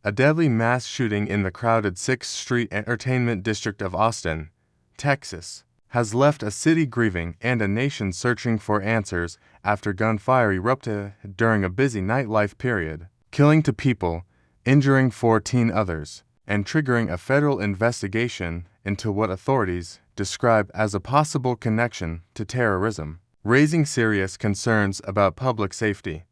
A deadly mass shooting in the crowded 6th Street Entertainment District of Austin, Texas, has left a city grieving and a nation searching for answers after gunfire erupted during a busy nightlife period, killing 2 people, injuring 14 others, and triggering a federal investigation into what authorities describe as a possible connection to terrorism, raising serious concerns about public safety,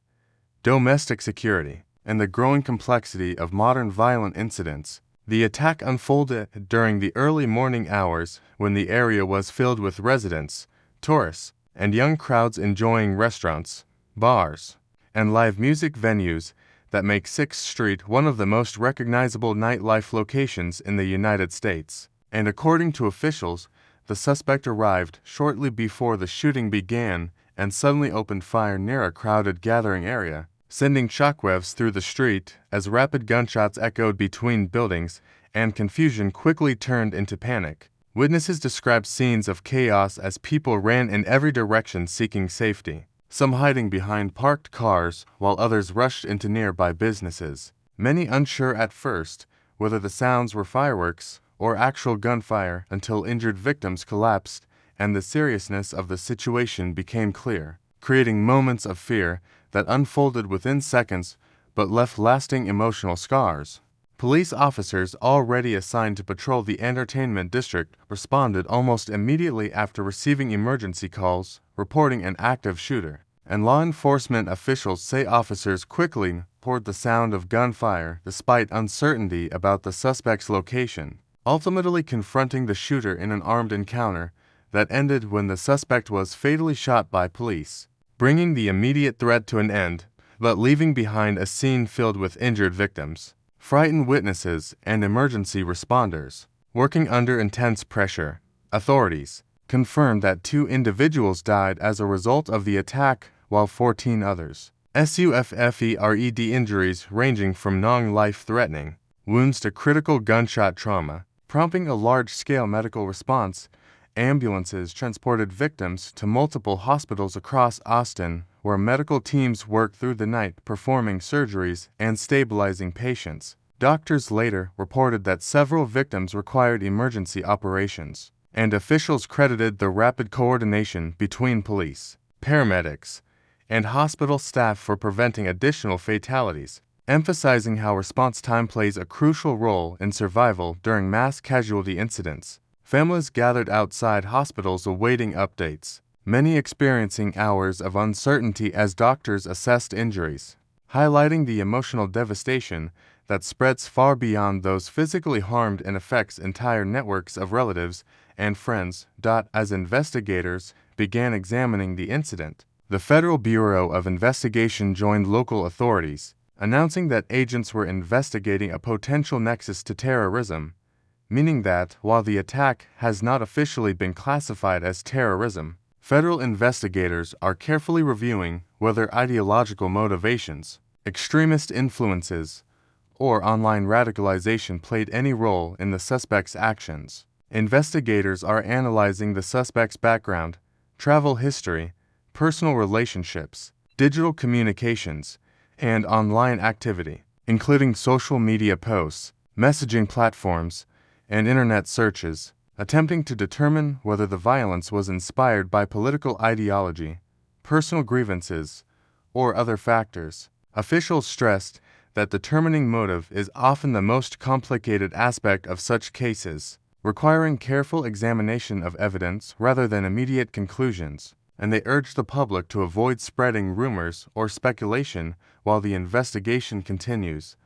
domestic security, and the growing complexity of modern violent incidents. The attack unfolded during the early morning hours when the area was filled with residents, tourists, and young crowds enjoying restaurants, bars, and live music venues that make 6th Street one of the most recognizable nightlife locations in the United States. And according to officials, the suspect arrived shortly before the shooting began and suddenly opened fire near a crowded gathering area, sending shockwaves through the street as rapid gunshots echoed between buildings and confusion quickly turned into panic. Witnesses described scenes of chaos as people ran in every direction seeking safety, some hiding behind parked cars while others rushed into nearby businesses, many unsure at first whether the sounds were fireworks or actual gunfire until injured victims collapsed and the seriousness of the situation became clear, creating moments of fear that unfolded within seconds but left lasting emotional scars. Police officers already assigned to patrol the entertainment district responded almost immediately after receiving emergency calls reporting an active shooter, and law enforcement officials say officers quickly reported the sound of gunfire despite uncertainty about the suspect's location, ultimately confronting the shooter in an armed encounter that ended when the suspect was fatally shot by police, bringing the immediate threat to an end, but leaving behind a scene filled with injured victims, frightened witnesses, and emergency responders. Working under intense pressure, authorities confirmed that 2 individuals died as a result of the attack while 14 others suffered injuries ranging from non-life-threatening wounds to critical gunshot trauma, prompting a large-scale medical response. Ambulances transported victims to multiple hospitals across Austin, where medical teams worked through the night performing surgeries and stabilizing patients. Doctors later reported that several victims required emergency operations, and officials credited the rapid coordination between police, paramedics, and hospital staff for preventing additional fatalities, emphasizing how response time plays a crucial role in survival during mass casualty incidents. Families gathered outside hospitals awaiting updates, many experiencing hours of uncertainty as doctors assessed injuries, highlighting the emotional devastation that spreads far beyond those physically harmed and affects entire networks of relatives and friends. As investigators began examining the incident, the Federal Bureau of Investigation joined local authorities, announcing that agents were investigating a potential nexus to terrorism, meaning that, while the attack has not officially been classified as terrorism, federal investigators are carefully reviewing whether ideological motivations, extremist influences, or online radicalization played any role in the suspect's actions. Investigators are analyzing the suspect's background, travel history, personal relationships, digital communications, and online activity, including social media posts, messaging platforms, and internet searches, attempting to determine whether the violence was inspired by political ideology, personal grievances, or other factors. Officials stressed that determining motive is often the most complicated aspect of such cases, requiring careful examination of evidence rather than immediate conclusions, and they urged the public to avoid spreading rumors or speculation while the investigation continues.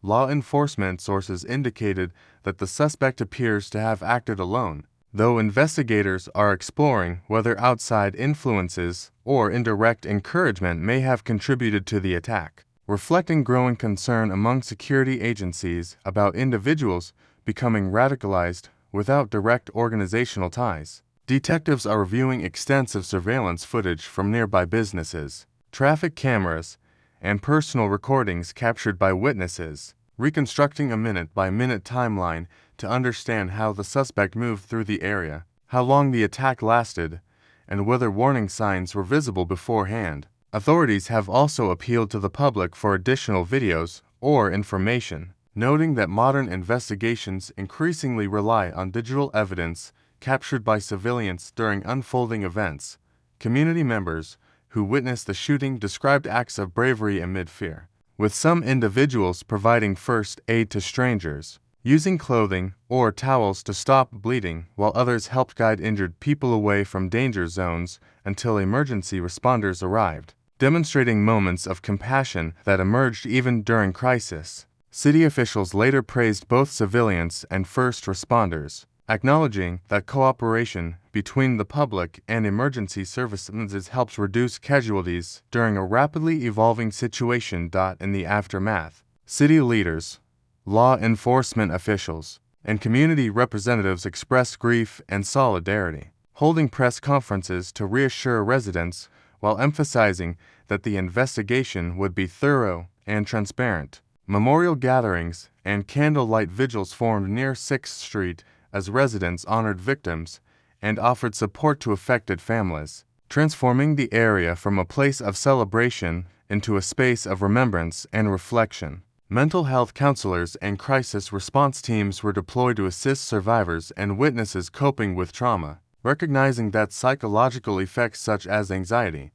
Law enforcement sources indicated that the suspect appears to have acted alone, though investigators are exploring whether outside influences or indirect encouragement may have contributed to the attack, reflecting growing concern among security agencies about individuals becoming radicalized without direct organizational ties. Detectives are reviewing extensive surveillance footage from nearby businesses, traffic cameras, and personal recordings captured by witnesses, reconstructing a minute-by-minute timeline to understand how the suspect moved through the area, how long the attack lasted, and whether warning signs were visible beforehand. Authorities have also appealed to the public for additional videos or information, noting that modern investigations increasingly rely on digital evidence captured by surveillance during unfolding events. Community members who witnessed the shooting described acts of bravery amid fear, with some individuals providing first aid to strangers, using clothing or towels to stop bleeding, while others helped guide injured people away from danger zones until emergency responders arrived, demonstrating moments of compassion that emerged even during crisis. City officials later praised both civilians and first responders, acknowledging that cooperation between the public and emergency services helps reduce casualties during a rapidly evolving situation. In the aftermath, city leaders, law enforcement officials, and community representatives expressed grief and solidarity, holding press conferences to reassure residents while emphasizing that the investigation would be thorough and transparent. Memorial gatherings and candlelight vigils formed near 6th Street as residents honored victims and offered support to affected families, transforming the area from a place of celebration into a space of remembrance and reflection. Mental health counselors and crisis response teams were deployed to assist survivors and witnesses coping with trauma, recognizing that psychological effects such as anxiety,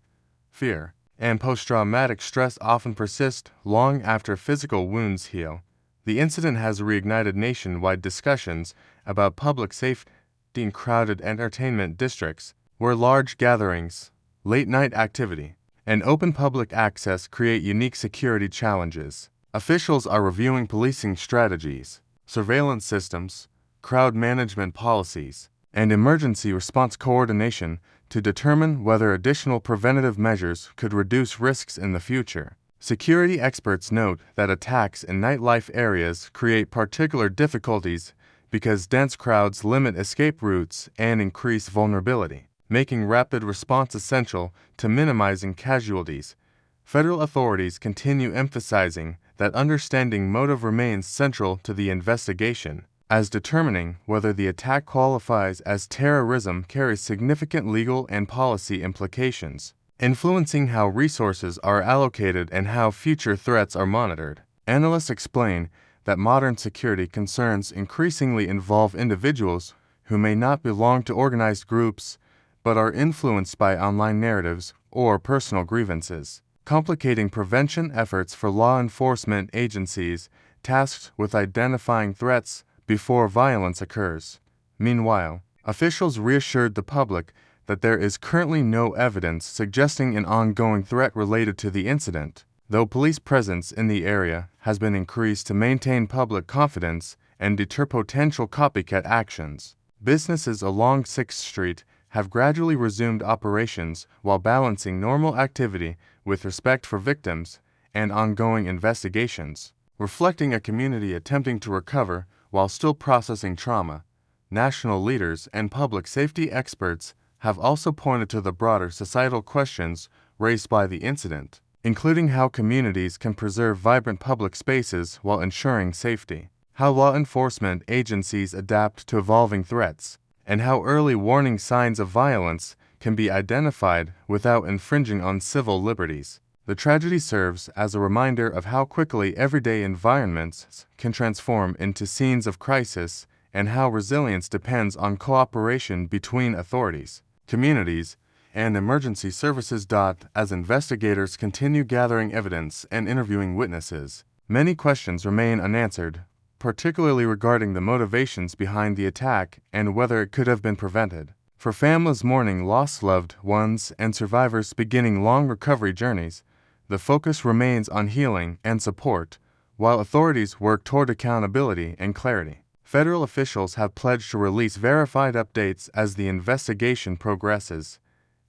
fear, and post-traumatic stress often persist long after physical wounds heal. The incident has reignited nationwide discussions about public safety in crowded entertainment districts, where large gatherings, late-night activity, and open public access create unique security challenges. Officials are reviewing policing strategies, surveillance systems, crowd management policies, and emergency response coordination to determine whether additional preventative measures could reduce risks in the future. Security experts note that attacks in nightlife areas create particular difficulties because dense crowds limit escape routes and increase vulnerability, making rapid response essential to minimizing casualties. Federal authorities continue emphasizing that understanding motive remains central to the investigation, as determining whether the attack qualifies as terrorism carries significant legal and policy implications, influencing how resources are allocated and how future threats are monitored. Analysts explain that modern security concerns increasingly involve individuals who may not belong to organized groups but are influenced by online narratives or personal grievances, complicating prevention efforts for law enforcement agencies tasked with identifying threats before violence occurs. Meanwhile, officials reassured the public that there is currently no evidence suggesting an ongoing threat related to the incident, though police presence in the area has been increased to maintain public confidence and deter potential copycat actions. Businesses along 6th Street have gradually resumed operations while balancing normal activity with respect for victims and ongoing investigations, reflecting a community attempting to recover while still processing trauma. National leaders and public safety experts have also pointed to the broader societal questions raised by the incident, including how communities can preserve vibrant public spaces while ensuring safety, how law enforcement agencies adapt to evolving threats, and how early warning signs of violence can be identified without infringing on civil liberties. The tragedy serves as a reminder of how quickly everyday environments can transform into scenes of crisis and how resilience depends on cooperation between authorities, communities, and emergency services. As investigators continue gathering evidence and interviewing witnesses, many questions remain unanswered, particularly regarding the motivations behind the attack and whether it could have been prevented. For families mourning lost loved ones and survivors beginning long recovery journeys, the focus remains on healing and support, while authorities work toward accountability and clarity. Federal officials have pledged to release verified updates as the investigation progresses,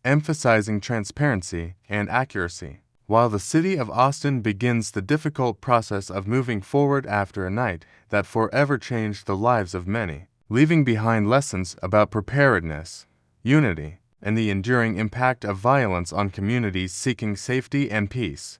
emphasizing transparency and accuracy, while the city of Austin begins the difficult process of moving forward after a night that forever changed the lives of many, leaving behind lessons about preparedness, unity, and the enduring impact of violence on communities seeking safety and peace.